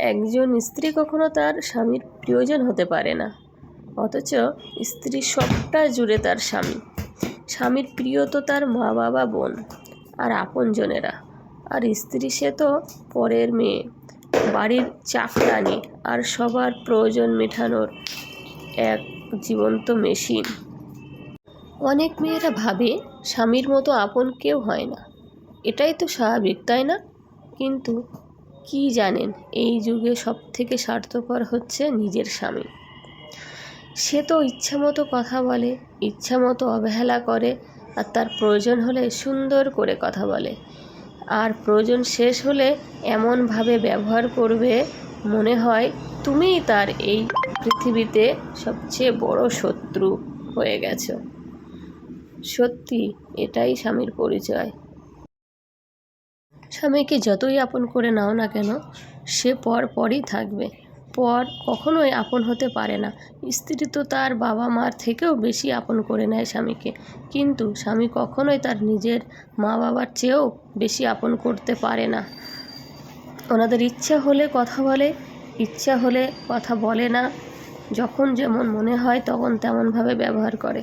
একজন স্ত্রী কখনো তার স্বামীর প্রিয়জন হতে পারে না, অথচ স্ত্রী সবটা জুড়ে তার স্বামী। স্বামীর প্রিয় তো তার মা বাবা, বোন আর আপনজনেরা। আর স্ত্রী সে তো পরের মেয়ে, বাড়ির চাকরানি আর সবার প্রয়োজন মেটানোর এক জীবন্ত মেশিন। অনেক মেয়েরা ভাবে স্বামীর মতো আপন কেউ হয় না, এটাই তো স্বাভাবিক, তাই না? কিন্তু কি জানেন, এই যুগে সবথেকে স্বার্থপর হচ্ছে নিজের স্বামী। সে তো ইচ্ছামতো কথা বলে, ইচ্ছামতো অবহেলা করে, আর তার প্রয়োজন হলে সুন্দর করে কথা বলে, আর প্রয়োজন শেষ হলে এমনভাবে ব্যবহার করবে মনে হয় তুমিই তার এই পৃথিবীতে সবচেয়ে বড় শত্রু হয়ে গেছো। সত্যি, এটাই স্বামীর পরিচয়। স্বামীকে যতই আপন করে নাও না কেন, সে পরই থাকবে। পর কখনোই আপন হতে পারে না। স্ত্রী তো তার বাবা মার থেকেও বেশি আপন করে নেয় স্বামীকে, কিন্তু স্বামী কখনোই তার নিজের মা বাবার চেয়েও বেশি আপন করতে পারে না। ওনাদের ইচ্ছা হলে কথা বলে, ইচ্ছা হলে কথা বলে না, যখন যেমন মনে হয় তখন তেমনভাবে ব্যবহার করে।